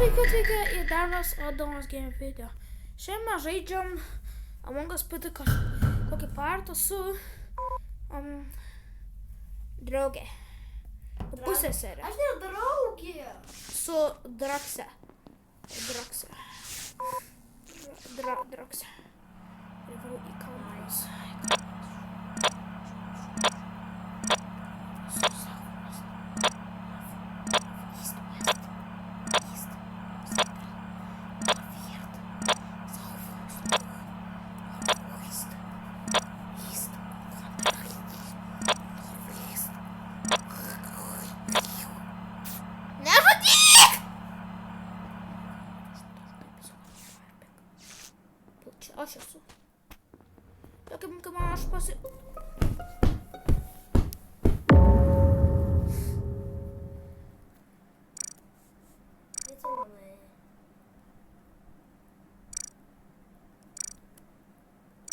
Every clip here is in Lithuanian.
Sveiki atvykę į dar vienas Adomas Game video. Šiandien mes žaidžiam Among Us PT kokį partą su draugė. Pusseserė. Aš ne draugė. Su Drakse. Drakse. Reikiau į kalnus. Aš esu. Tokiam, kaip man aš pasi...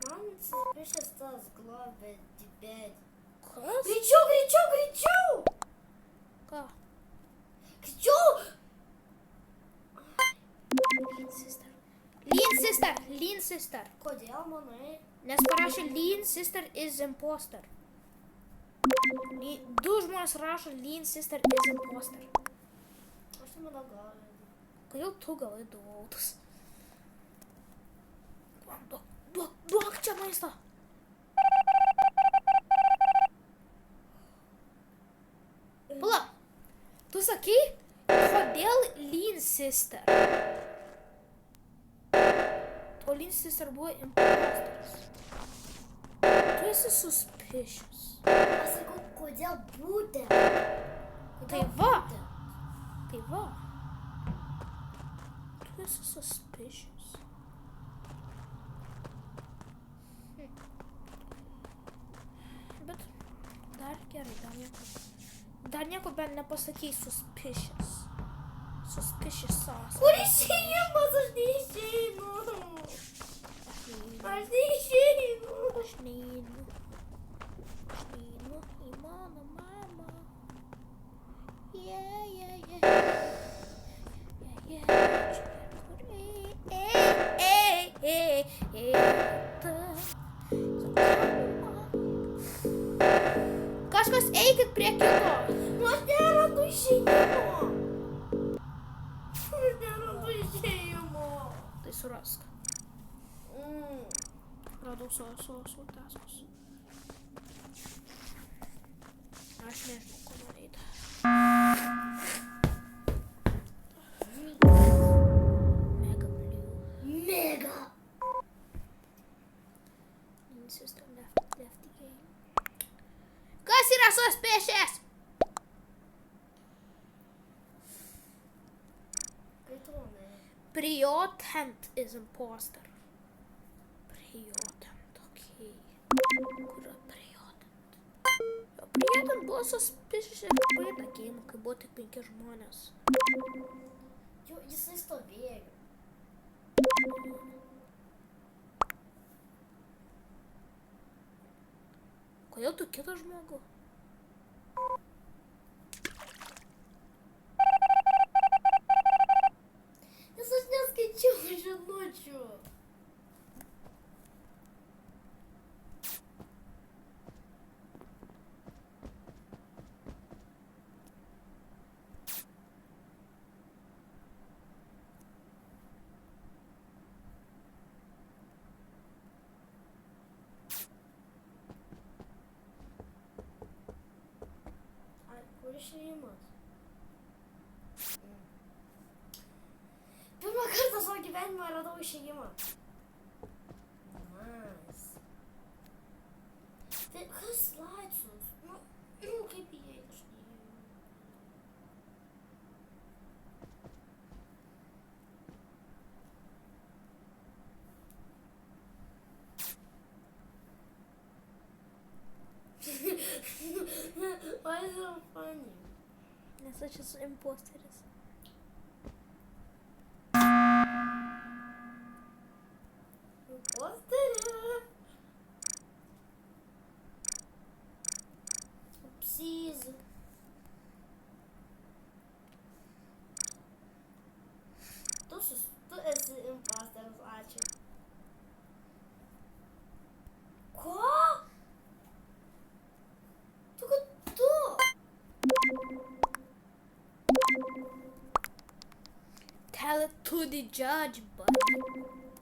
Man suspicious tas globė dibėdį. Kas? Greičiau! Ką? Greičiau! Lean sister. Kodėl manai? Nes parašė Lean sister is imposter. Du žmonės rašo Lean sister is imposter. Aš tai manau gal. Kodėl tu galai du autus? Duok čia maistą. Pala, tu sakei, kodėl Lean sister? O Lean sister buvo imposteris. Tu esi suspicious. Aš sakau, kodėl būtent? Tai va. Tu esi suspicious. Bet dar gerai, dar nieko bent nepasakei suspicious. Suspicious sauce. Kur išėjimas? Aš neišeinu. Aš neinu į mano mamą. Kažkas eikit prie kito. Aš nerandu išėjimo. Tai surask. Radau savo taskus. Aš nežinau, ko man eiti. Mega blue. Mega. Sister left the game. Kas yra suspicious? Kaip tu manai? Priotent is imposter. Priotent, okei. Kur yra Priotent? Priotent buvo suspicious ir praeitą game, kai buvo tik 5 žmonės. Jo, jisai stovėjo. Kodėl tu kitą žmogų? Nes aš neskaičiau žinučių. Kur išėjimas? Pirmą kartą savo gyvenimą radau išėjimą. Nice. Tai kas laipsus? Nu, kaip įėjai aš neįėjau. Why is it so funny? Nes aš esu imposteris. Imposterė. Upsies. Tell it to the judge, buddy.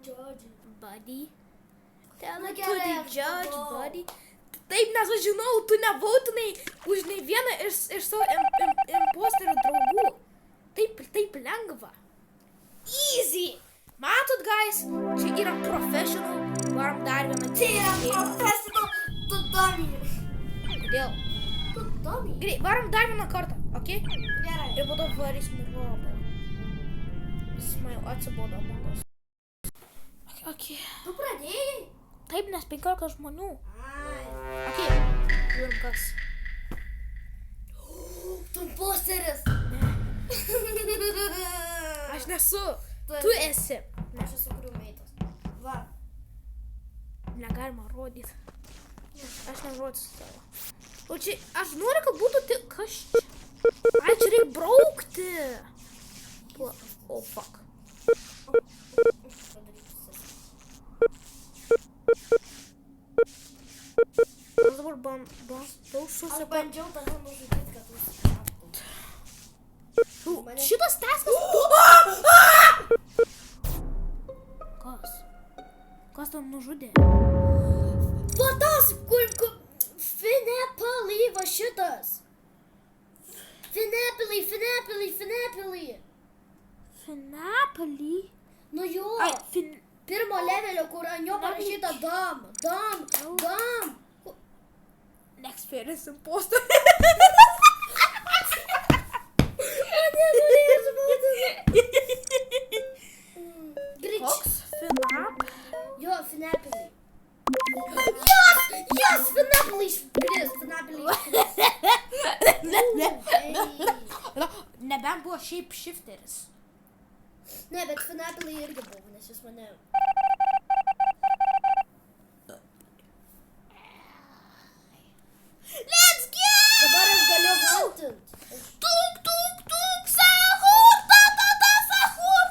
Judge. Buddy. Tell Na it to gerai, the aš judge, galvojau. buddy. Taip, nes aš žinau, tu nevautinai už nei vieną iš savo imposterių draugų. Taip lengva. Easy. Matot, guys, čia yra professional. Varom dar vieną. Tai yra professional tutorial. Kodėl? Tutorial. Gerai, varom dar vieną kartą, ok? Gerai. Ir po to varysim robą. Jis man jau atsibodo mongos. Ok. Tu pradėjai? Taip, nes 15 žmonių. Ai. Ok, žiūrim kas. Tu imposteris. Aš nesu. Tu Tu esi. Aš esu kriumeitas. Va. Negalima rodyti. Aš nerodysiu savo. O čia, aš noriu, kad būtų tik kas čia. Ai, čia reikia braukti. Oh, fuck. Aš dabar bandau Aš susipa... bandžiau tave nužudyti, kad tu susitrauktum. Šitas taskas... Kas? Kas tam nužudė? Va tas, kur Finepalai, va šitas. Finepalai. Finapalį? Nu jo. Ai, Pirmo levelio, kur ant jo parašyta dam. Next fair is imposter. Koks Finap? Jo, Finepalai. Yes, Finepalai iškris, Nebent buvo šiaip shifteris. Ne, bet Finepalai irgi buvo, nes jis mane... Let's go! Dabar aš galiu valtint. Tuk, sahur, sahur.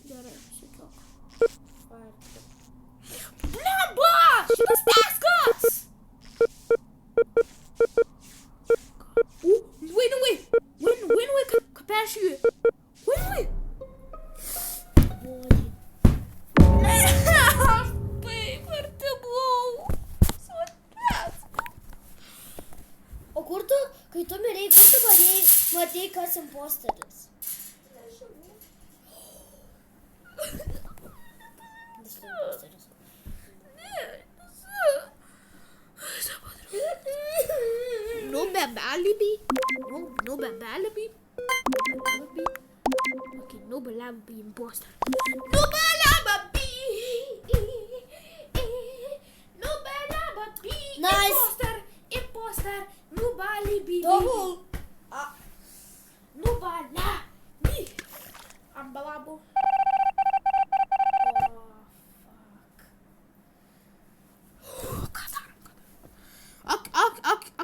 Gerai, sakiau. Blemba! Šitas taskas! Wait, ką peržiūrėjau? Wait. Aš taip arti buvau. O kur tu, kai tu mirėjai, kur tu matėjai, kas imposteris? Kas tu imposteris? No bebalibi. Okay, no bebalibi imposter. No bebalibi. Nice. Imposter. No bebalibi. Double. No bebalibi. Ambalabo.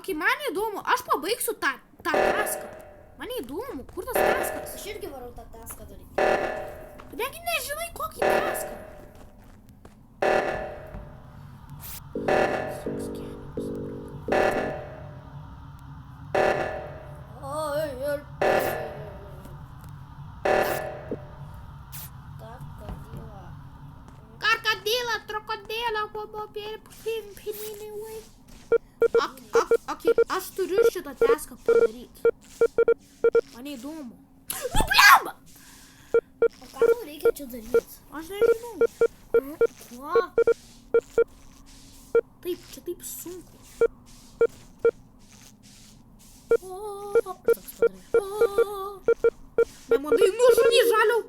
Ok, man įdomu, aš pabaigsiu tą taską. Man įdomu, kur tas taskas? Aš irgi varau tą taską daryti. Negi nežinai, kokį taską. Karkadėlą, trokodėlą, pinini, vai. Ok, aš turiu šitą taską padaryti. Man įdomu. Nu, blemba! O ką tau reikia čia daryti? Aš nežinau. Kuo? Taip, čia taip sunku. Nemanai, nužudė žaliau.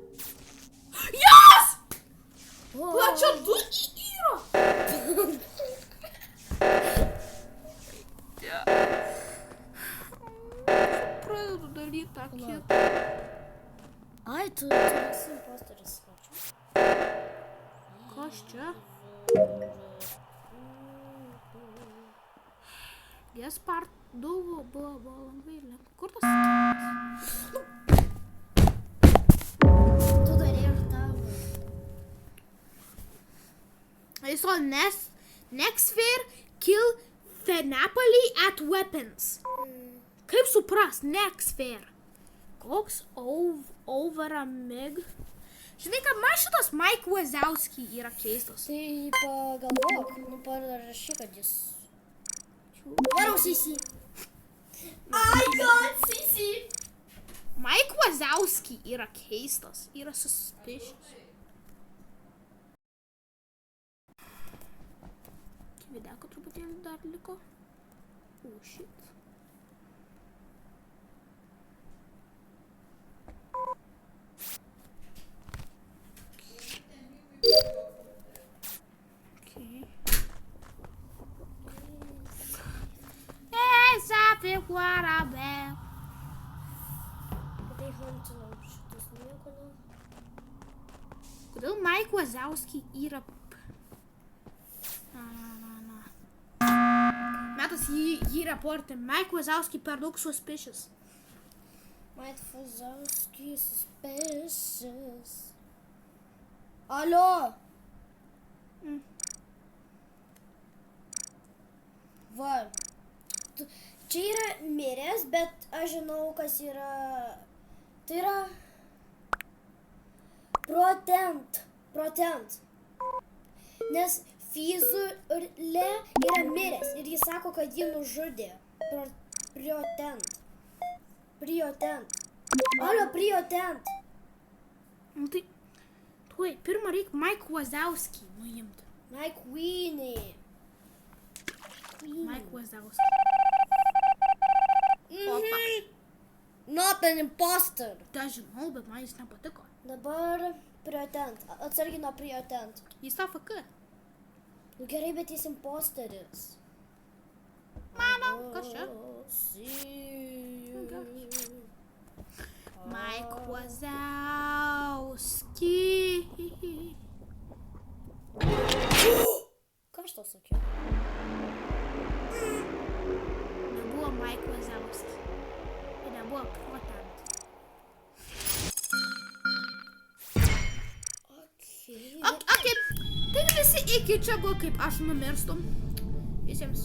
Yes! Va, čia du yra. Pradedu daryti tą kitą. Ai, tu esi imposteris. Kas čia? Jas part 2 buvo lengvai. Kur tas? Tu darėjai tavo. I saw next fair kill Fenapoli at weapons. Kaip supras? Next fair. Koks overamig? Žinai, kad man šitas Mike Wazowski yra keistas. Tai pagalvok, parašyk, kad jis. Varau CC. I got CC. Mike Wazowski yra keistas, yra suspicious. Videko truputėlį dar liko. Oh, shit. Okay. Hey, Safi, what about? Tai huntinam šitus nieko ne. Kodėl Mike Wazowski yra... Metas jį reporti. Mike Wazowski per daug suspicious. Mike Wazowski suspicious. Alio! Va. Čia yra miręs, bet aš žinau, kas yra... Tai yra... Protent. Nes Fizulė yra miręs ir jis sako, kad jį nužudė. Priotent. Alio, Priotent. Nu tai... Tuoj, pirmą reikia Mike Wazowski nuimti. Mike Weenie. Mike Wazowski. Opa. Not an imposter. Tai aš žinau, bet man jis nepatiko. Dabar Priotent. Atsargiai nuo Priotent. Jis tą FK. Nu gerai, bet jis imposteris. Manau, kas čia? Mike Wazowski. Ką aš tau sakiau? Nebuvo Mike Wazowski. Ir nebuvo Protent. Okay. Tai visi iki čia buvo, kaip aš numirstum. Visiems